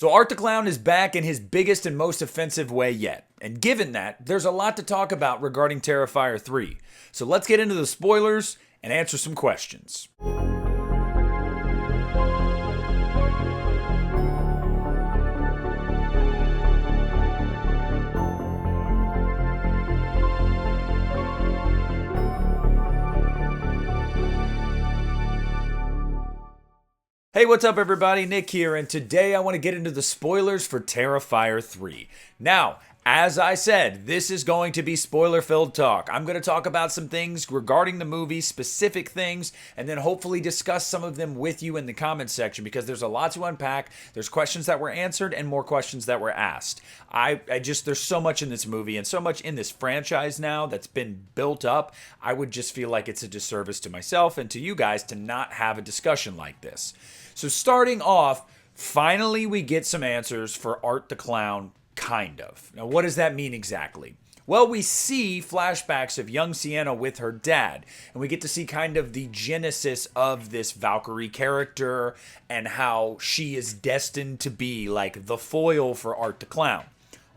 So Art the Clown is back in his biggest and most offensive way yet. And given that, there's a lot to talk about regarding Terrifier 3. So let's get into the spoilers and answer some questions. Hey, what's up everybody? Nick here, and today I want to get into the spoilers for Terrifier 3. Now, as I said, this is going to be spoiler-filled talk. I'm going to talk about some things regarding the movie, specific things, and then hopefully discuss some of them with you in the comments section because there's a lot to unpack. There's questions that were answered and more questions that were asked. There's so much in this movie and so much in this franchise now that's been built up. I would just feel like it's a disservice to myself and to you guys to not have a discussion like this. So starting off, finally we get some answers for Art the Clown, kind of. Now what does that mean exactly? Well, we see flashbacks of young Sienna with her dad, and we get to see kind of the genesis of this Valkyrie character and how she is destined to be like the foil for Art the Clown.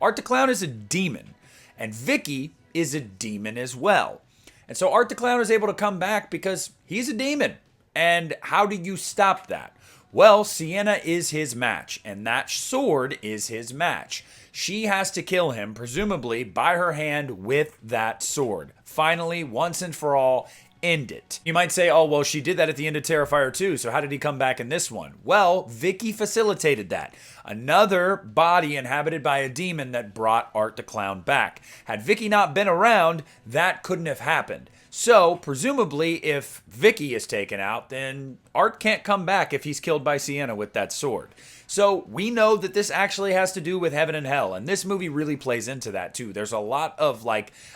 Art the Clown is a demon, and Vicki is a demon as well. And so Art the Clown is able to come back because he's a demon. And how do you stop that? Well, Sienna is his match, and that sword is his match. She has to kill him, presumably by her hand with that sword. Finally, once and for all, end it. You might say, oh, well, she did that at the end of Terrifier 2, so how did he come back in this one? Well, Vicki facilitated that. Another body inhabited by a demon that brought Art the Clown back. Had Vicki not been around, that couldn't have happened. So, presumably, if Vicki is taken out, then Art can't come back if he's killed by Sienna with that sword. So, we know that this actually has to do with heaven and hell, and this movie really plays into that too. There's a lot of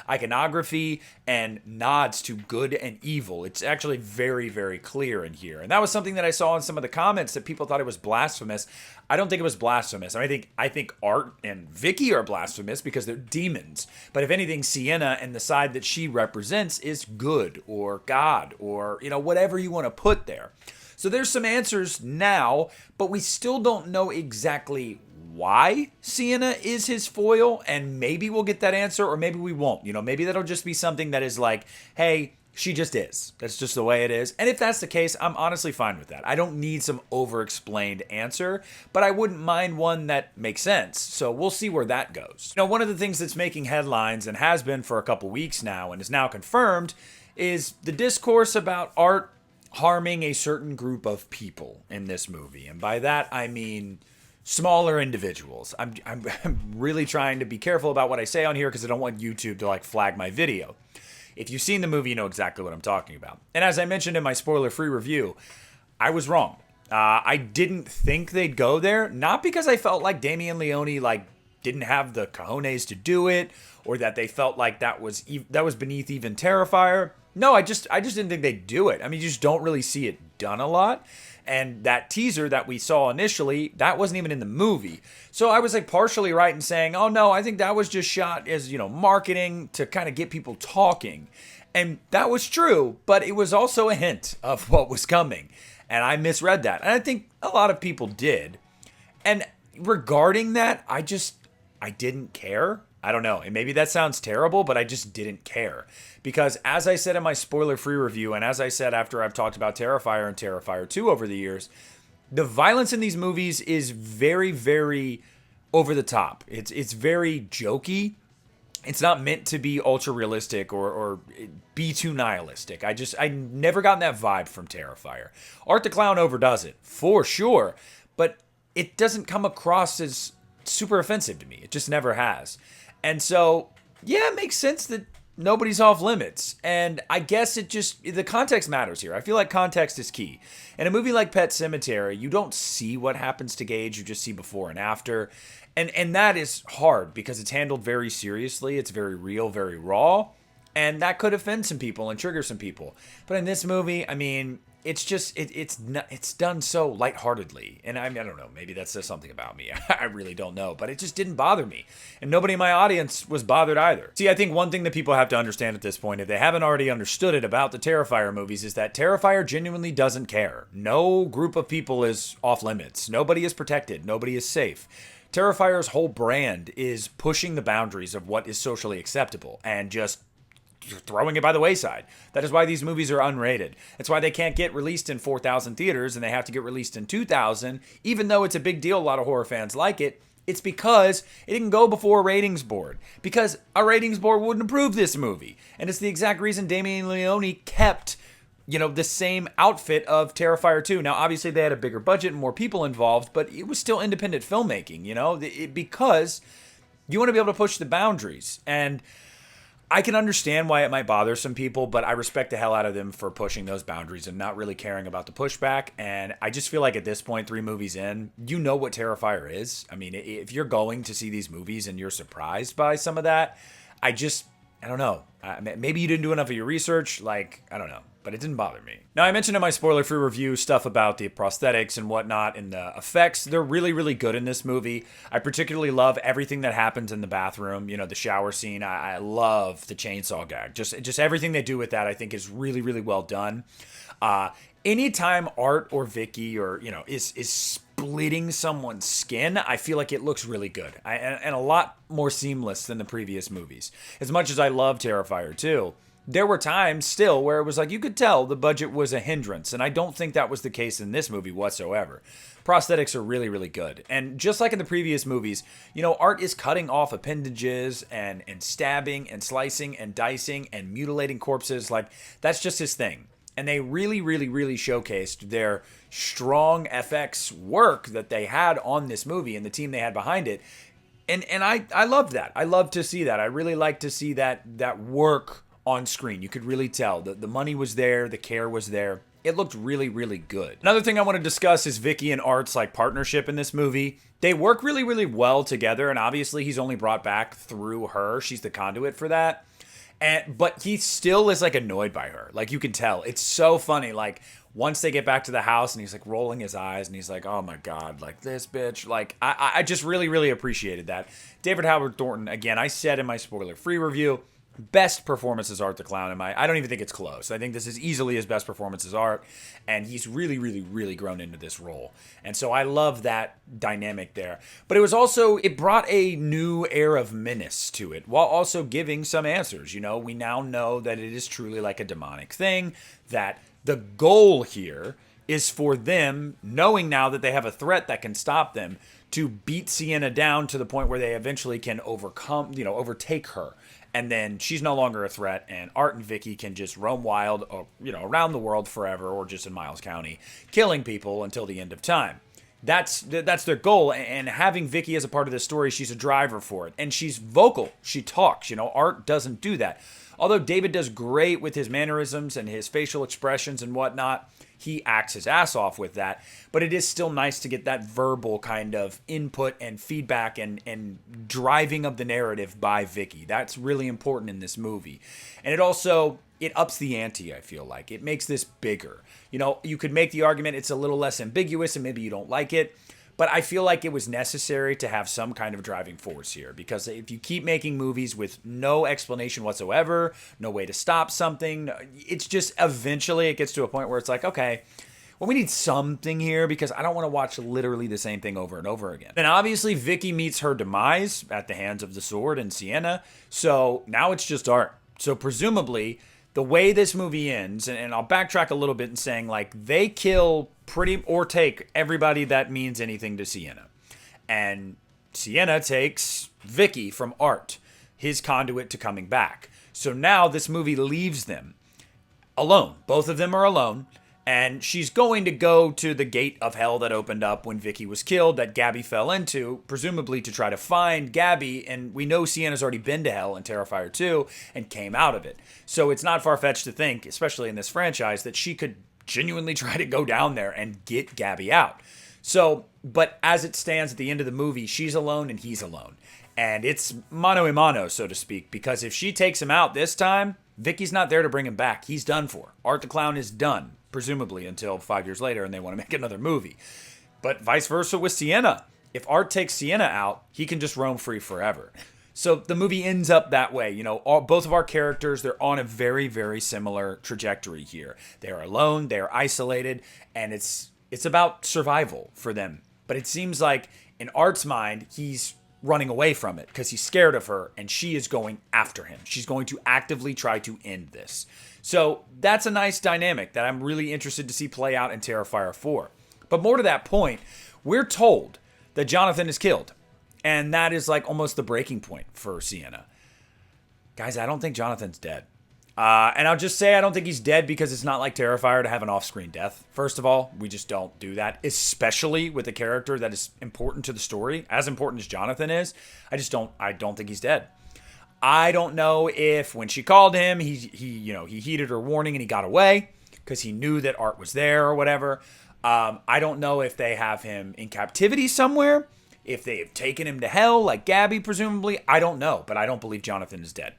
iconography and nods to good and evil. It's actually very, very clear in here. And that was something that I saw in some of the comments that people thought it was blasphemous. I don't think it was blasphemous. I think Art and Vicki are blasphemous because they're demons. But if anything, Sienna and the side that she represents is good or God or, whatever you want to put there. So there's some answers now, but we still don't know exactly why Sienna is his foil, and maybe we'll get that answer or maybe we won't. Maybe that'll just be something that is like, hey, she just is. That's just the way it is. And if that's the case, I'm honestly fine with that. I don't need some over-explained answer, but I wouldn't mind one that makes sense. So we'll see where that goes. One of the things that's making headlines and has been for a couple weeks now and is now confirmed is the discourse about Art harming a certain group of people in this movie. And by that, I mean smaller individuals. I'm really trying to be careful about what I say on here because I don't want YouTube to flag my video. If you've seen the movie, you know exactly what I'm talking about. And as I mentioned in my spoiler-free review, I was wrong. I didn't think they'd go there, not because I felt like Damien Leone didn't have the cojones to do it, or that they felt like that was beneath even Terrifier. No, I just didn't think they'd do it. I mean, you just don't really see it done a lot. And that teaser that we saw initially, that wasn't even in the movie. So I was partially right in saying, oh no, I think that was just shot as, marketing to kind of get people talking. And that was true, but it was also a hint of what was coming. And I misread that. And I think a lot of people did. And regarding that, I didn't care. I don't know. And maybe that sounds terrible, but I just didn't care. Because as I said in my spoiler-free review, and as I said after I've talked about Terrifier and Terrifier 2 over the years, the violence in these movies is very, very over the top. It's very jokey. It's not meant to be ultra-realistic or be too nihilistic. I never gotten that vibe from Terrifier. Art the Clown overdoes it, for sure. But it doesn't come across as super offensive to me. It just never has. And so, yeah, it makes sense that nobody's off limits. And I guess the context matters here. I feel like context is key. In a movie like Pet Sematary, you don't see what happens to Gage. You just see before and after. And that is hard because it's handled very seriously. It's very real, very raw. And that could offend some people and trigger some people. But in this movie, I mean, it's done so lightheartedly. And I mean, I don't know, maybe that says something about me. I really don't know, but it just didn't bother me. And nobody in my audience was bothered either. See, I think one thing that people have to understand at this point, if they haven't already understood it about the Terrifier movies, is that Terrifier genuinely doesn't care. No group of people is off limits. Nobody is protected. Nobody is safe. Terrifier's whole brand is pushing the boundaries of what is socially acceptable and just throwing it by the wayside. That is why these movies are unrated. That's why they can't get released in 4,000 theaters and they have to get released in 2,000, even though it's a big deal. A lot of horror fans like it. It's because it didn't go before a ratings board. Because a ratings board wouldn't approve this movie. And it's the exact reason Damien Leone kept, the same outfit of Terrifier 2. Now, obviously, they had a bigger budget and more people involved, but it was still independent filmmaking, because you want to be able to push the boundaries. And I can understand why it might bother some people, but I respect the hell out of them for pushing those boundaries and not really caring about the pushback. And I just feel like at this point, 3 movies in, you know what Terrifier is. I mean, if you're going to see these movies and you're surprised by some of that, I don't know. Maybe you didn't do enough of your research. I don't know. But it didn't bother me. Now, I mentioned in my spoiler-free review stuff about the prosthetics and whatnot and the effects. They're really, really good in this movie. I particularly love everything that happens in the bathroom. The shower scene. I love the chainsaw gag. Just everything they do with that, I think, is really, really well done. Anytime Art or Vicki is splitting someone's skin, I feel like it looks really good and a lot more seamless than the previous movies. As much as I love Terrifier 2, there were times still where it was like you could tell the budget was a hindrance, and I don't think that was the case in this movie whatsoever. Prosthetics are really, really good. And just like in the previous movies, Art is cutting off appendages and stabbing and slicing and dicing and mutilating corpses. That's just his thing. And they really, really, really showcased their strong FX work that they had on this movie and the team they had behind it. And I loved that. I love to see that. I really like to see that work on screen. You could really tell the money was there, the care was there. It looked really, really good. Another thing I want to discuss is Vicki and Art's partnership in this movie. They work really, really well together, and obviously he's only brought back through her. She's the conduit for that. But he still is annoyed by her. You can tell. It's so funny. Once they get back to the house and he's rolling his eyes and he's like, oh my God, this bitch. I just really, really appreciated that. David Howard Thornton, again, I said in my spoiler-free review, best performance as Art the Clown. I don't even think it's close. I think this is easily his best performance as Art, and he's really, really, really grown into this role. And so I love that dynamic there. But it brought a new air of menace to it, while also giving some answers. We now know that it is truly a demonic thing, that the goal here is for them, knowing now that they have a threat that can stop them, to beat Sienna down to the point where they eventually can overtake her. And then she's no longer a threat, and Art and Vicki can just roam wild, around the world forever, or just in Miles County, killing people until the end of time. That's their goal, and having Vicki as a part of this story, she's a driver for it. And she's vocal. She talks. Art doesn't do that. Although David does great with his mannerisms and his facial expressions and whatnot, he acts his ass off with that. But it is still nice to get that verbal kind of input and feedback and driving of the narrative by Vicki. That's really important in this movie. And it ups the ante, I feel like. It makes this bigger. You could make the argument it's a little less ambiguous and maybe you don't like it. But I feel like it was necessary to have some kind of driving force here, because if you keep making movies with no explanation whatsoever, no way to stop something, it's just eventually it gets to a point where it's okay, well, we need something here, because I don't want to watch literally the same thing over and over again. And obviously Vicki meets her demise at the hands of the sword and Sienna. So now it's just Art. So presumably the way this movie ends, and I'll backtrack a little bit in saying they kill or take everybody that means anything to Sienna. And Sienna takes Vicki from Art, his conduit to coming back. So now this movie leaves them alone. Both of them are alone. And she's going to go to the gate of hell that opened up when Vicki was killed, that Gabby fell into, presumably to try to find Gabby. And we know Sienna's already been to hell in Terrifier 2 and came out of it. So it's not far-fetched to think, especially in this franchise, that she could genuinely try to go down there and get Gabby out. So, but as it stands at the end of the movie, she's alone and he's alone. And it's mano a mano, so to speak, because if she takes him out this time, Vicky's not there to bring him back. He's done for. Art the Clown is done, presumably until 5 years later and they want to make another movie. But vice versa with Sienna. If Art takes Sienna out, he can just roam free forever. So the movie ends up that way. You know, both of our characters, they're on a very, very similar trajectory here. They're alone, they're isolated, and it's about survival for them. But it seems like in Art's mind, he's running away from it because he's scared of her and she is going after him. She's going to actively try to end this. So that's a nice dynamic that I'm really interested to see play out in Terrifier 4. But more to that point, we're told that Jonathan is killed. And that is like almost the breaking point for Sienna. Guys, I don't think Jonathan's dead. And I'll just say I don't think he's dead because it's not like Terrifier to have an off-screen death. First of all, we just don't do that, especially with a character that is important to the story, as important as Jonathan is. I don't think he's dead. I don't know if when she called him, he heeded her warning and he got away because he knew that Art was there or whatever. I don't know if they have him in captivity somewhere, if they have taken him to hell like Gabby, presumably. I don't know, but I don't believe Jonathan is dead.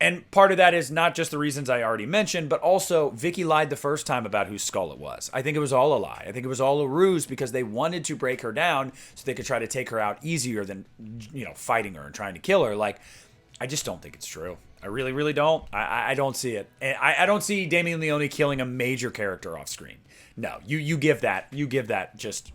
And part of that is not just the reasons I already mentioned, but also Vicki lied the first time about whose skull it was. I think it was all a lie. I think it was all a ruse because they wanted to break her down so they could try to take her out easier than, fighting her and trying to kill her. Like, I just don't think it's true. I really, really don't. I don't see it. And I don't see Damien Leone killing a major character off screen. No, you give that just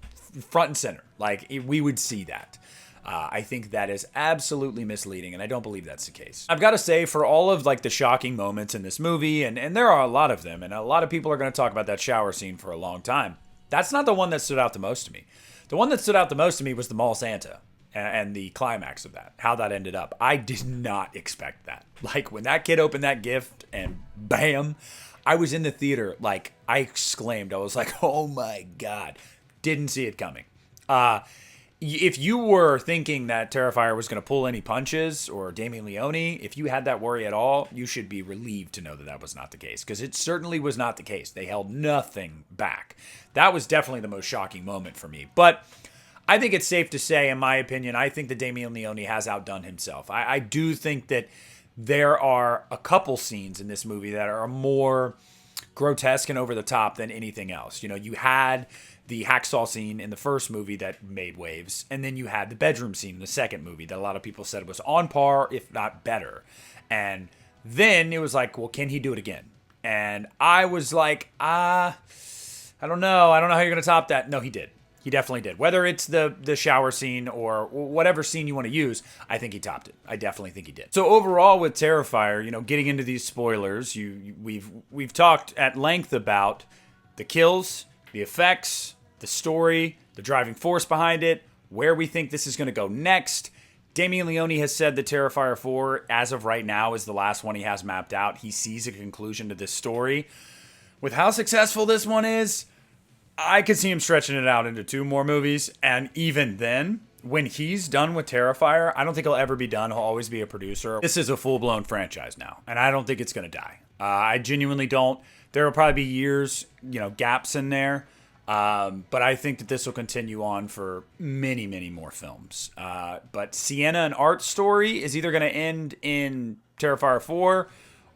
front and center. Like, we would see that. I think that is absolutely misleading, and I don't believe that's the case. I've got to say, for all of like the shocking moments in this movie, and there are a lot of them, and a lot of people are going to talk about that shower scene for a long time, that's not the one that stood out the most to me. The one that stood out the most to me was the Mall Santa and the climax of that, how that ended up. I did not expect that. Like, when that kid opened that gift and bam, I was in the theater, like, I exclaimed. I was like, oh my God. Didn't see it coming. If you were thinking that Terrifier was going to pull any punches, or Damien Leone, if you had that worry at all, you should be relieved to know that that was not the case, because it certainly was not the case. They held nothing back. That was definitely the most shocking moment for me. But I think it's safe to say, in my opinion, I think that Damien Leone has outdone himself. I do think that there are a couple scenes in this movie that are more grotesque and over the top than anything else. You know, you had the hacksaw scene in the first movie that made waves, and then you had the bedroom scene in the second movie that a lot of people said was on par, if not better. And then it was like, well, can he do it again? And I was like, I don't know. I don't know how you're going to top that. No, he did. He definitely did. Whether it's the shower scene or whatever scene you want to use, I think he topped it. I definitely think he did. So overall with Terrifier, getting into these spoilers, we've talked at length about the kills, the effects, the story, the driving force behind it, where we think this is going to go next. Damien Leone has said that Terrifier 4, as of right now, is the last one he has mapped out. He sees a conclusion to this story. With how successful this one is, I could see him stretching it out into 2 more movies. And even then, when he's done with Terrifier, I don't think he'll ever be done. He'll always be a producer. This is a full-blown franchise now, and I don't think it's going to die. I genuinely don't. There will probably be years, gaps in there. But I think that this will continue on for many, many more films. But Sienna and Art's story is either going to end in Terrifier 4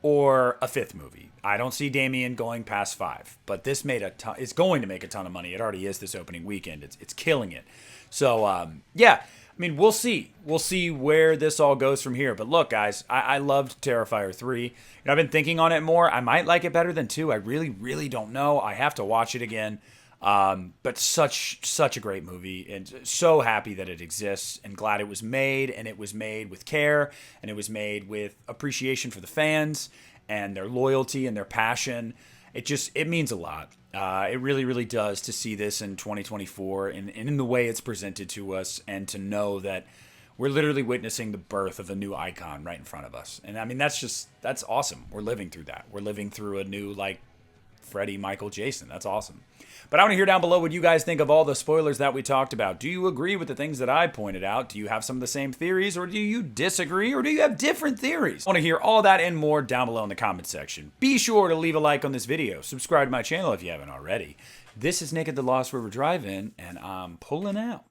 or a 5th movie. I don't see Damien going past 5, but this made it's going to make a ton of money. It already is this opening weekend. It's killing it. So, yeah, I mean, we'll see. We'll see where this all goes from here. But look, guys, I loved Terrifier 3. I've been thinking on it more. I might like it better than 2. I really, really don't know. I have to watch it again. But such a great movie, and so happy that it exists, and glad it was made, and it was made with care, and it was made with appreciation for the fans and their loyalty and their passion. It means a lot. It really, really does, to see this in 2024 and in the way it's presented to us, and to know that we're literally witnessing the birth of a new icon right in front of us. And I mean, that's awesome. We're living through that. We're living through a new, like, Freddie, Michael, Jason. That's awesome. But I want to hear down below what you guys think of all the spoilers that we talked about. Do you agree with the things that I pointed out? Do you have some of the same theories, or do you disagree, or do you have different theories? I want to hear all that and more down below in the comment section. Be sure to leave a like on this video. Subscribe to my channel if you haven't already. This is Nick at the Lost River Drive-In, and I'm pulling out.